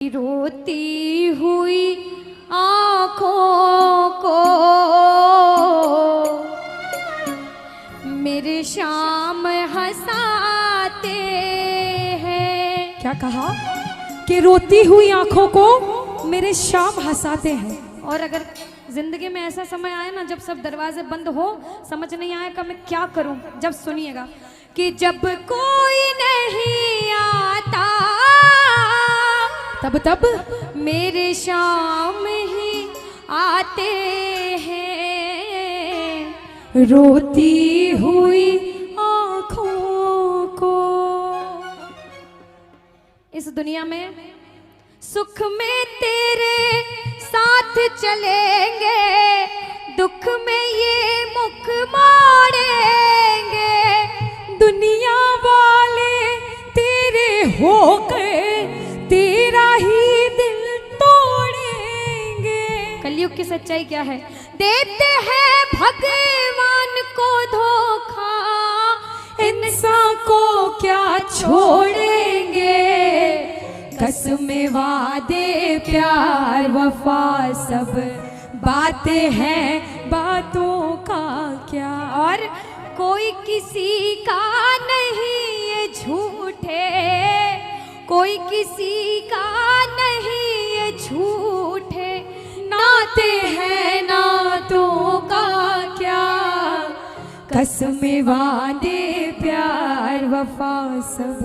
रोती हुई आँखों को मेरे शाम हंसाते हैं। क्या कहा कि रोती हुई आंखों को मेरे शाम हंसाते हैं। और अगर जिंदगी में ऐसा समय आए ना जब सब दरवाजे बंद हो, समझ नहीं आएगा मैं क्या करूं, जब सुनिएगा कि जब कोई नहीं आता तब मेरे शाम ही आते हैं। रोती हुई आंखों को। इस दुनिया में सुख में तेरे साथ चलेंगे, दुख में ये मुख मोड़ेंगे। दुनिया वाले तेरे हो गए, तेरा ही दिल तोड़ेंगे। कलयुग की सच्चाई क्या है? देते हैं भगवान को धोखा, इंसान को क्या छोड़ेंगे। कसमें वादे प्यार वफा सब बातें हैं, बातों का क्या। और कोई किसी का नहीं ये झूठे, कोई किसी का नहीं ये झूठे। नाते हैं नातों का क्या। कसमें वादे प्यार वफा सब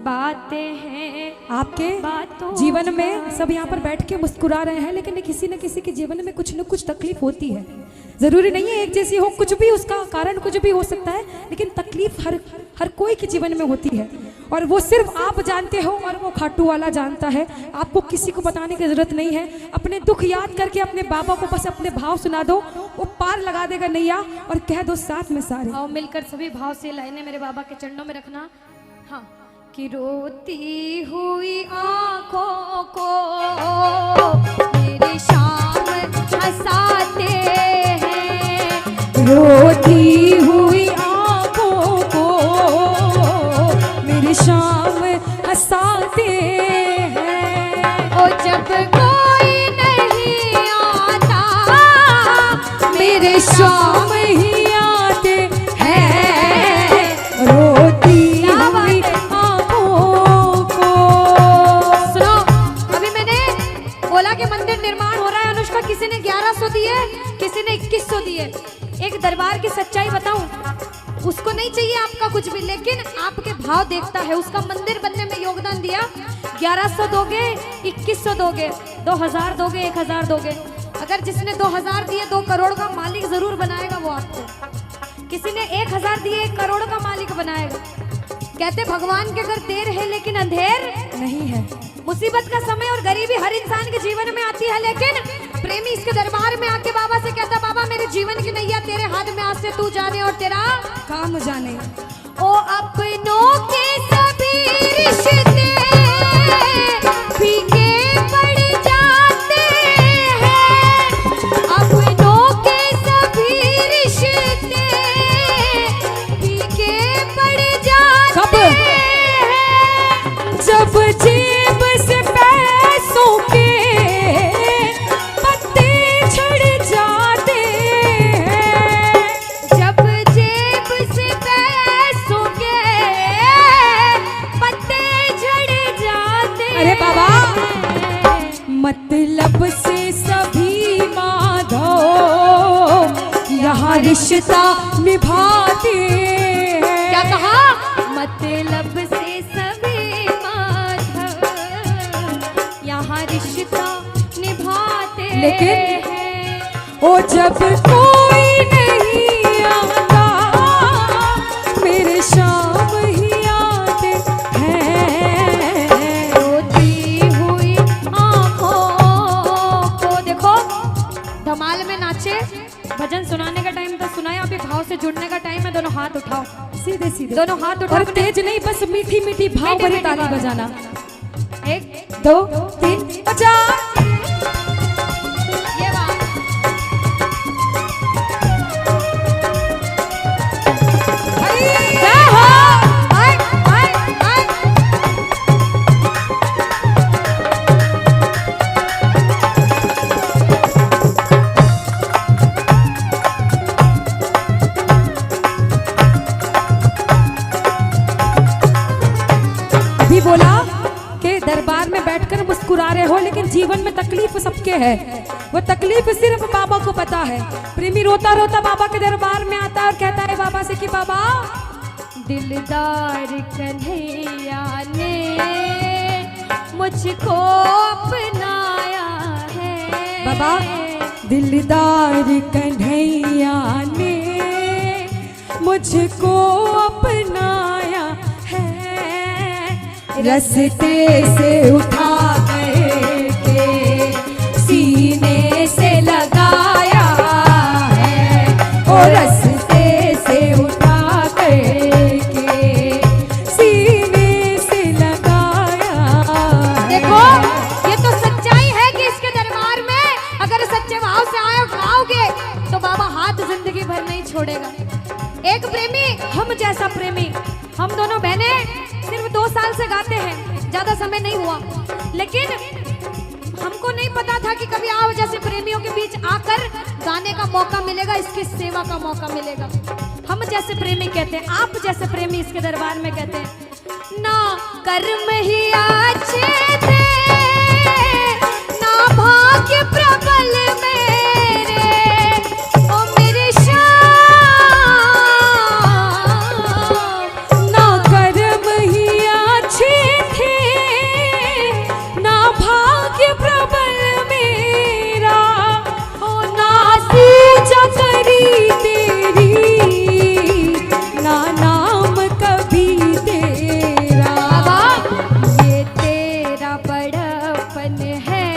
बातें हैं आपके बातों जीवन में। सब यहाँ पर बैठ के मुस्कुरा रहे हैं, लेकिन किसी न किसी के जीवन में कुछ न कुछ तकलीफ होती है। जरूरी नहीं है एक जैसी हो, कुछ भी उसका कारण कुछ भी हो सकता है, लेकिन तकलीफ हर कोई के जीवन में होती है। और वो सिर्फ आप जानते हो और वो खाटू वाला जानता है। आपको किसी को बताने की जरूरत नहीं है। अपने दुख याद करके अपने बाबा को बस अपने भाव सुना दो, वो पार लगा देगा नैया। और कह दो साथ में सारे आओ मिलकर सभी भाव से लाइनें मेरे बाबा के चरणों में रखना। हाँ कि रोती हुई आँखों को मेरी शाम हंसाते हैं। रोती हुई आंखों को मेरी शाम हंसाते हैं। ओ जब कोई नहीं आता मेरे शाम ही आते हैं। रोती हुई आंखों को। सुनो, अभी मैंने बोला कि मंदिर निर्माण हो रहा है अनुष्का, किसी ने 1100 दिए, किसी ने 2100 दिए। एक दरबार की सच्चाई बताऊं, उसको नहीं चाहिए आपका कुछ भी, लेकिन आपके भाव देखता है। उसका मंदिर बनने में योगदान दिया। 1100 दोगे, 2100 दोगे, 2000 दोगे, 1000 दोगे। अगर जिसने 2000 दिए 2 करोड़ का मालिक जरूर बनाएगा वो आपको। किसी ने 1000 दिए 1 करोड़ का मालिक बनाएगा। कहते भगवान के घर देर है लेकिन अंधेर नहीं है। मुसीबत का समय और गरीबी हर इंसान के जीवन में आती है, लेकिन प्रेमी इसके दरबार में आके बाबा से कहता, बाबा मेरे जीवन की नैया तेरे हाथ में, आज से तू जाने और तेरा काम जाने। ओ अपनों के सभी रिश्ते फीके पड़ जाते हैं। अपनों के सभी रिश्ते फीके पड़ जाते हैं। जब जेब से पैसों के पत्ते झड़ जाते हैं। जब जेब से पैसों के पत्ते झड़ जाते हैं। अरे बाबा, मतलब से सभी माधो यहाँ रिश्ता निभाते हैं। क्या कहा? मतलब से सभी माधव यहाँ रिश्ता निभाते लेकिन हैं। ओ जब कोई नहीं आता मेरे शाम ही आते हैं। रोती हुई आँखों को। देखो धमाल में नाचे, भजन सुनाने का टाइम तो सुनाया, अभी भाव से जुड़ने का टाइम है। दोनों हाथ उठाओ, सीधे सीधे दोनों हाथ उठाओ। और तेज नहीं, बस मीठी मीठी भाव भरी ताली बजाना। 1 2 3 4। ये बात जय हो। में बैठकर मुस्कुरा रहे हो, लेकिन जीवन में तकलीफ सबके है। वो तकलीफ सिर्फ बाबा को पता है। प्रेमी रोता रोता बाबा के दरबार में आता है और कहता है बाबा से कि बाबा, दिलदार कन्हैया ने मुझको अपनाया है। बाबा, दिलदार कन्हैया ने मुझको अपनाया है, रास्ते से उठा करके सीने से लगाया है, और रास्ते से उठा करके सीने से लगाया है। देखो, ये तो सच्चाई है कि इसके दरबार में अगर सच्चे भाव से आओगे तो बाबा हाथ जिंदगी भर नहीं छोड़ेगा। एक प्रेमी, हम जैसा प्रेमी, हम दोनों बहनें सिर्फ 2 साल से गाते हैं, ज्यादा समय नहीं हुआ, लेकिन हमको नहीं पता था कि कभी आप जैसे प्रेमियों के बीच आकर गाने का मौका मिलेगा, इसकी सेवा का मौका मिलेगा। हम जैसे प्रेमी कहते हैं, आप जैसे प्रेमी इसके दरबार में कहते हैं, ना कर्म ही अच्छे थे, ना भाग्य प्रबल मेरे, ओ मेरे श्याम। ना कर्म ही अच्छे थे, ना भाग्य प्रबल मेरा, ओ ना पूजा करी तेरी, ना नाम कभी तेरा। बाबा, ये तेरा बड़प्पन है,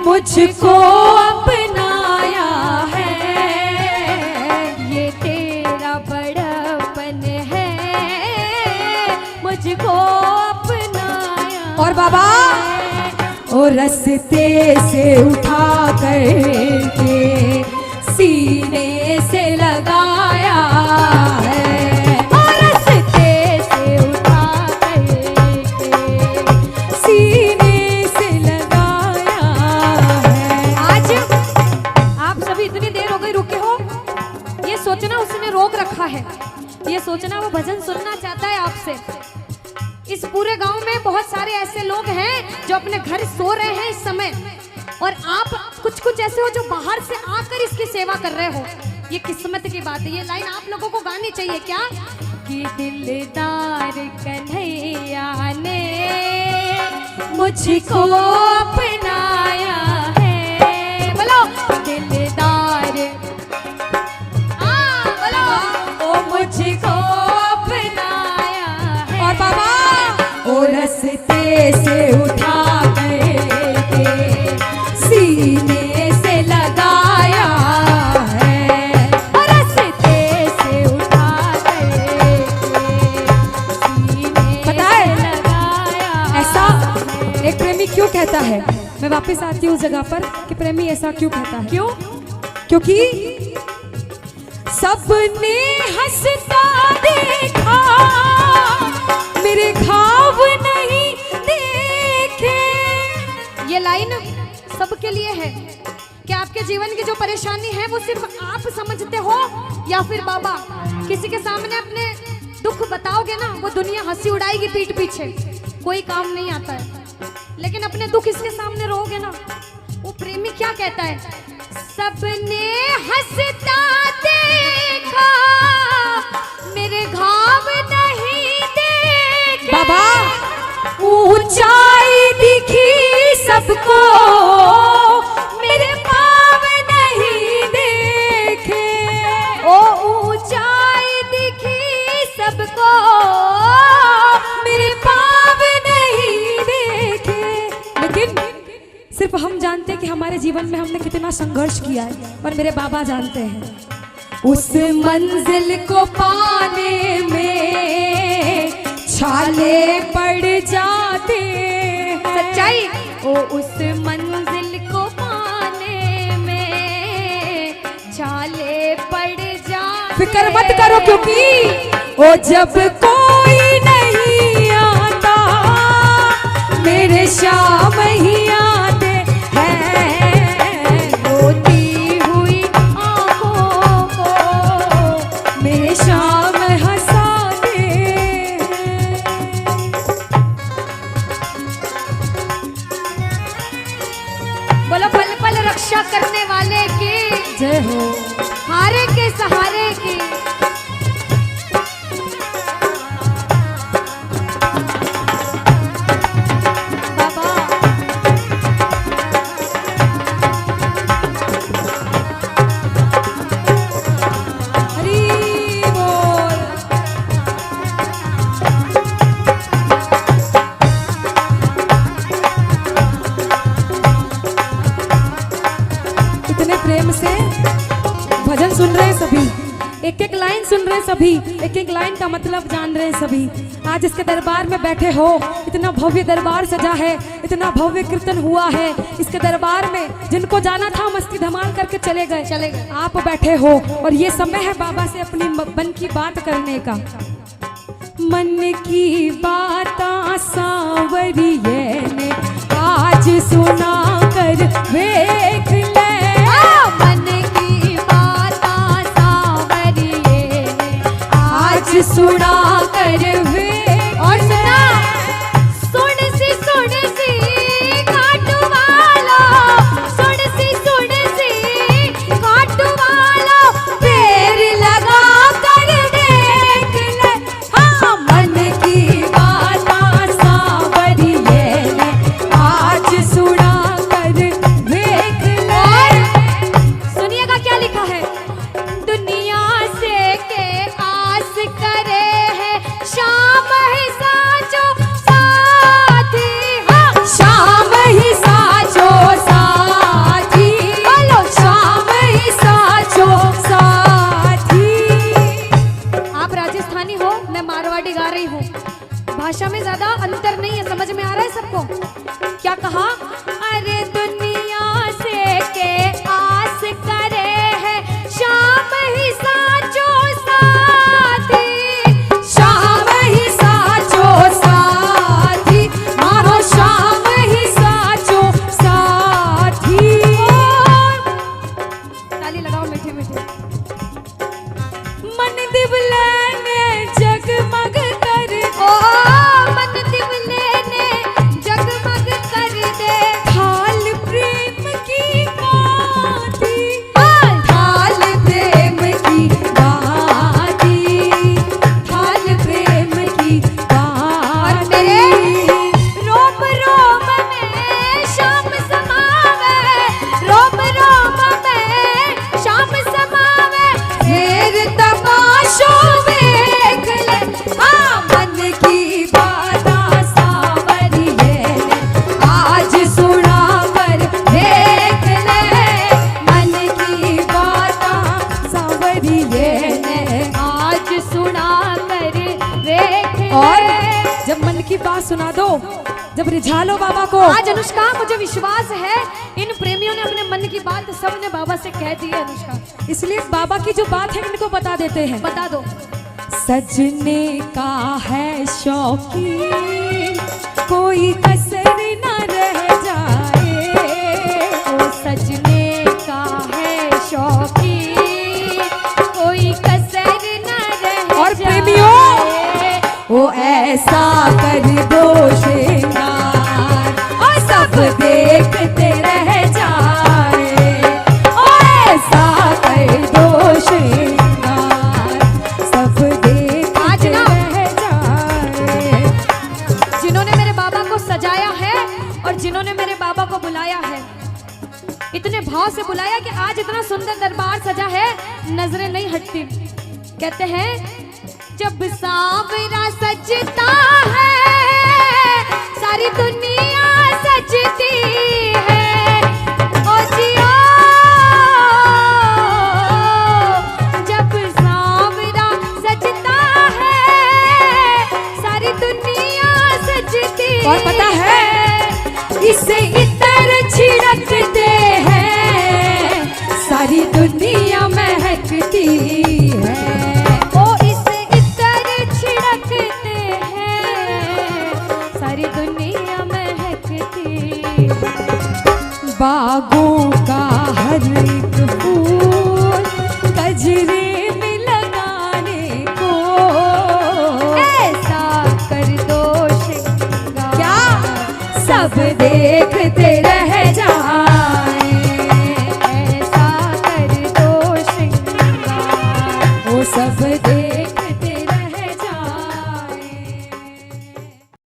मुझको अपनाया है, ये तेरा बड़प्पन है, मुझको अपनाया। और बाबा, और रास्ते से उठा करके सीने से लगाया है, और रास्ते से उठा करके सीने से लगाया है। आज आप सभी इतनी देर हो गई रुके हो, ये सोचना उसने रोक रखा है, ये सोचना वो भजन सुनना चाहता है आपसे। इस पूरे गांव में बहुत सारे ऐसे लोग हैं जो अपने घर सो रहे हैं इस समय, और आप कुछ ऐसे हो जो बाहर से आकर इसकी सेवा कर रहे हो। ये किस्मत की बात है। ये लाइन आप लोगों को गानी चाहिए क्या, कि दिलदार कन्हैया ने मुझको अपनाया है। बोलो दिलदार, बोलो ओ मुझको अपनाया है। और बाबा, और रास्ते से उठा करके सीने से लगाया है, और रास्ते से उठा करके सीने पता से है लगाया। ऐसा एक प्रेमी क्यों कहता है? मैं वापस आती हूँ उस जगह पर कि प्रेमी ऐसा क्यों कहता है। क्यों? क्योंकि सबने हंसता देखा, मेरे घाव नहीं देखे। ये लाइन सबके लिए है कि आपके जीवन की जो परेशानी है वो सिर्फ आप समझते हो, या फिर बाबा किसी के सामने अपने दुख बताओगे ना, वो दुनिया हंसी उड़ाएगी पीठ पीछे, कोई काम नहीं आता है। लेकिन अपने दुख इसके सामने रहोगे ना, वो प्रेमी क्या कहता है, सबने हंसता देखा, मेरे घाव नहीं देखे। बाबा, ऊंचाई दिखी सबको, मेरे पाँव नहीं देखे। ओ ऊंचाई दिखी सबको, मेरे पाँव नहीं देखे। लेकिन सिर्फ हम जानते हैं कि हमारे जीवन में हमने कितना संघर्ष किया है, और मेरे बाबा जानते हैं। उस मंजिल को पाने में छाले पड़ जाते हैं। सच्चाई। ओ उस मंजिल को पाने में छाले पड़ जाते। फिक्र मत करो, क्योंकि ओ जब कोई नहीं आता, मेरे शाम ही आते हैं, रोती हुई आँखों को मेरे शाम हंसाते हैं। रक्षा करने वाले की, जय हो। हारे के सहारे की। बाबा हरि बोल। इतने प्रेम से भजन सुन रहे सभी, एक एक लाइन सुन रहे सभी, एक एक लाइन का मतलब जान रहे सभी। आज इसके दरबार में बैठे हो, इतना भव्य दरबार सजा है, इतना भव्य कीर्तन हुआ है इसके दरबार में। जिनको जाना था मस्ती धमाल करके चले गए। आप बैठे हो और ये समय है बाबा से अपनी मन की बात करने का। मन की बात सांवरिये ने आज सुना कर देख ले। मन की बात सांवरिये ने आज सुना कर वे। और सुना, सुन सी काटू वालो, सुन सी काटू वालो, पैर लगा कर देख ले। हाँ, मन की बात सांवरिये ने आज सुना कर देख ले। सुनिएगा क्या लिखा है। दुनिया से के आस करे है शाम ही साचो साथी। हाँ, शाम ही साचो साथी, बोलो शाम ही साचो साथी। आप राजस्थानी हो, मैं मारवाड़ी गा रही हूँ। भाषा में ज्यादा अंतर नहीं है, समझ में आ रहा है सबको। क्या कहा? अरे दुनिया से के आस करे है शाम ही साचो साथी। शाम ही साचो साथी, मानो शाम ही साचो साथी। ताली लगाओ मीठे मीठे। मन दिवले ने जगमग कर ओ मन दिवले ने जगमग कर दे। थाल प्रेम की गाती, थाल प्रेम की गाती, थाल प्रेम की और गाती। मेरे रोम रोम में शाम समावे, रोम रोम में शाम समावे। फिर तमाशो देख ले। हाँ, मन की बात सांवरिये ने आज सुना कर देख ले। मन की बात सांवरिये ने आज सुना कर देख ले। और जब मन की बात सुना दो, जब रिझा लो बाबा को। आज अनुष्का, मुझे विश्वास है इन प्रेमियों ने अपने मन की बात सबने बाबा से कह दी है। अनुष्का, इसलिए बाबा की जो बात है इनको बता देते हैं। बता दो। सजने का है शौकीन, कोई कसर न रह जाए। ओ सजने का है शौकीन, कोई कसर न रह और जाए। प्रेमियों, वो ऐसा कर दो श्रृंगार और सब देखते रह जाए। ओ ऐसा कर दो श्रृंगार, सब आज देखते ना रह जाए। जिन्होंने मेरे बाबा को सजाया है और जिन्होंने मेरे बाबा को बुलाया है, इतने भाव से बुलाया कि आज इतना सुंदर दरबार सजा है, नजरें नहीं हटती। कहते हैं जब सांवरा सजता है सारी दुनिया सजती है। ओ जियो, जब सांवरा सजता है सारी दुनिया सजती है। और पता है, इसे इतर छिड़कते हैं सारी दुनिया महकती है। ओ इसे इतर छिड़कते हैं सारी दुनिया महकती है। बागों का हर एक फूल कजरे में लगाने को ऐसा कर दो श्रृंगार। क्या सब देखते